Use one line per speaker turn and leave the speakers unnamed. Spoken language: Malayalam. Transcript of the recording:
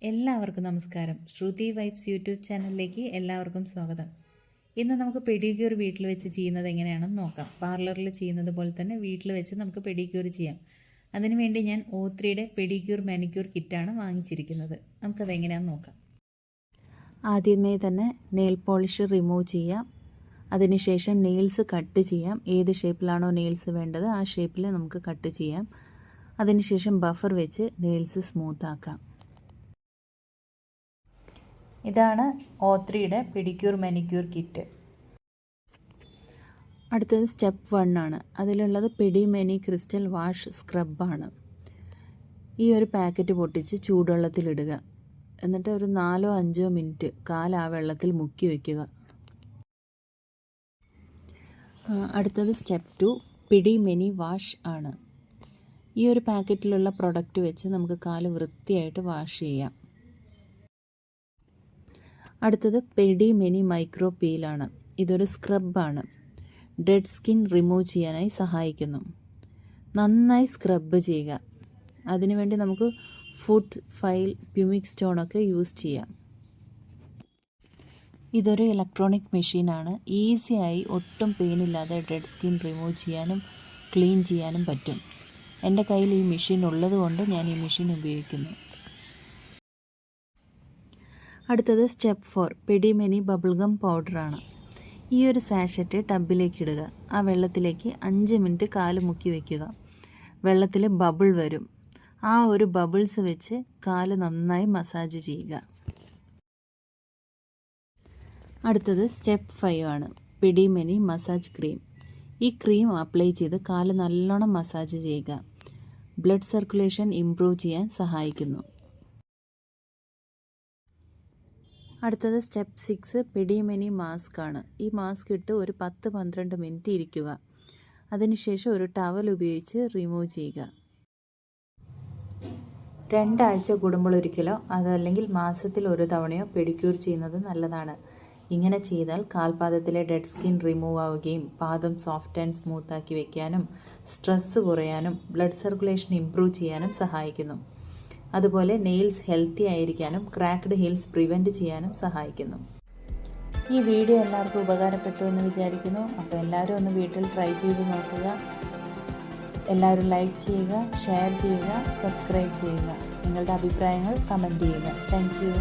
എല്ലാവർക്കും നമസ്കാരം. ശ്രുതി വൈബ്സ് യൂട്യൂബ് ചാനലിലേക്ക് എല്ലാവർക്കും സ്വാഗതം. ഇന്ന് നമുക്ക് പെഡിക്യൂർ വീട്ടിൽ വെച്ച് ചെയ്യുന്നത് എങ്ങനെയാണെന്ന് നോക്കാം. പാർലറിൽ ചെയ്യുന്നത് പോലെ തന്നെ വീട്ടിൽ വെച്ച് നമുക്ക് പെഡിക്യൂർ ചെയ്യാം. അതിനുവേണ്ടി ഞാൻ O3യുടെ പെഡിക്യൂർ മാനിക്യൂർ കിറ്റാണ് വാങ്ങിച്ചിരിക്കുന്നത്. നമുക്കത് എങ്ങനെയാണെന്ന് നോക്കാം.
ആദ്യമേ തന്നെ നെയിൽ പോളിഷ് റിമൂവ് ചെയ്യാം. അതിനുശേഷം നെയിൽസ് കട്ട് ചെയ്യാം. ഏത് ഷേപ്പിലാണോ നെയിൽസ് വേണ്ടത് ആ ഷേപ്പിൽ നമുക്ക് കട്ട് ചെയ്യാം. അതിനുശേഷം ബഫർ വെച്ച് നെയിൽസ് സ്മൂത്ത് ആക്കാം.
ഇതാണ് O3യുടെ പെഡിക്യൂർ മാനിക്യൂർ കിറ്റ്.
അടുത്തത് സ്റ്റെപ്പ് 1 ആണ്. അതിലുള്ളത് പെഡി മെനി ക്രിസ്റ്റൽ വാഷ് സ്ക്രബാണ്. ഈ ഒരു പാക്കറ്റ് പൊട്ടിച്ച് ചൂടുവെള്ളത്തിലിടുക. എന്നിട്ട് ഒരു 4-5 മിനിറ്റ് കാൽ ആ വെള്ളത്തിൽ മുക്കി വയ്ക്കുക. അടുത്തത് സ്റ്റെപ്പ് 2 പെഡി മെനി വാഷ് ആണ്. ഈ ഒരു പാക്കറ്റിലുള്ള പ്രൊഡക്റ്റ് വെച്ച് നമുക്ക് കാല് വൃത്തിയായിട്ട് വാഷ് ചെയ്യാം. അടുത്തത് പെഡി മെനി മൈക്രോ പീലാണ്. ഇതൊരു സ്ക്രബാണ്. ഡെഡ് സ്കിൻ റിമൂവ് ചെയ്യാനായി സഹായിക്കുന്നു. നന്നായി സ്ക്രബ് ചെയ്യുക. അതിനുവേണ്ടി നമുക്ക് ഫുഡ് ഫൈൽ പ്യൂമിക് സ്റ്റോണൊക്കെ യൂസ് ചെയ്യാം. ഇതൊരു ഇലക്ട്രോണിക് മെഷീനാണ്. ഈസിയായി ഒട്ടും പെയിനില്ലാതെ ഡെഡ് സ്കിൻ റിമൂവ് ചെയ്യാനും ക്ലീൻ ചെയ്യാനും പറ്റും. എൻ്റെ കയ്യിൽ ഈ മെഷീൻ ഉള്ളതുകൊണ്ട് ഞാൻ ഈ മെഷീൻ ഉപയോഗിക്കുന്നു. അടുത്തത് സ്റ്റെപ്പ് 4 പെഡി മെനി ബബിൾഗം പൗഡറാണ്. ഈ ഒരു സാഷറ്റ് ടബിലേക്ക് ഇടുക. ആ വെള്ളത്തിലേക്ക് 5 മിനിറ്റ് കാല് മുക്കി വയ്ക്കുക. വെള്ളത്തിൽ ബബിൾ വരും. ആ ഒരു ബബിൾസ് വെച്ച് കാല് നന്നായി മസാജ് ചെയ്യുക. അടുത്തത് സ്റ്റെപ്പ് 5 ആണ് പെഡി മെനി മസാജ് ക്രീം. ഈ ക്രീം അപ്ലൈ ചെയ്ത് കാല് നല്ലോണം മസാജ് ചെയ്യുക. ബ്ലഡ് സർക്കുലേഷൻ ഇംപ്രൂവ് ചെയ്യാൻ സഹായിക്കുന്നു. അടുത്തത് സ്റ്റെപ്പ് 6 പെഡി മെനി മാസ്ക് ആണ്. ഈ മാസ്ക് ഇട്ട് ഒരു 10-12 മിനിറ്റ് ഇരിക്കുക. അതിനുശേഷം ഒരു ടവൽ ഉപയോഗിച്ച് റിമൂവ് ചെയ്യുക. 2 ആഴ്ച കൂടുമ്പോൾ ഒരിക്കലോ അതല്ലെങ്കിൽ മാസത്തിൽ ഒരു തവണയോ പെഡിക്യൂർ ചെയ്യുന്നത് നല്ലതാണ്. ഇങ്ങനെ ചെയ്താൽ കാൽപാദത്തിലെ ഡെഡ് സ്കിൻ റിമൂവ് ആവുകയും പാദം സോഫ്റ്റ് ആൻഡ് സ്മൂത്ത് ആക്കി വയ്ക്കാനും സ്ട്രെസ്സ് കുറയാനും ബ്ലഡ് സർക്കുലേഷൻ ഇംപ്രൂവ് ചെയ്യാനും സഹായിക്കുന്നു. അതുപോലെ നെയിൽസ് ഹെൽത്തി ആയിരിക്കാനും ക്രാക്ക്ഡ് ഹീൽസ് പ്രിവെൻറ്റ് ചെയ്യാനും സഹായിക്കുന്നു.
ഈ വീഡിയോ എല്ലാവർക്കും ഉപകാരപ്പെട്ടു എന്ന് വിചാരിക്കുന്നു. അപ്പോൾ എല്ലാവരും ഒന്ന് വീട്ടിൽ ട്രൈ ചെയ്ത് നോക്കുക. എല്ലാവരും ലൈക്ക് ചെയ്യുക, ഷെയർ ചെയ്യുക, സബ്സ്ക്രൈബ് ചെയ്യുക. നിങ്ങളുടെ അഭിപ്രായങ്ങൾ കമൻറ്റ് ചെയ്യുക. Thank you.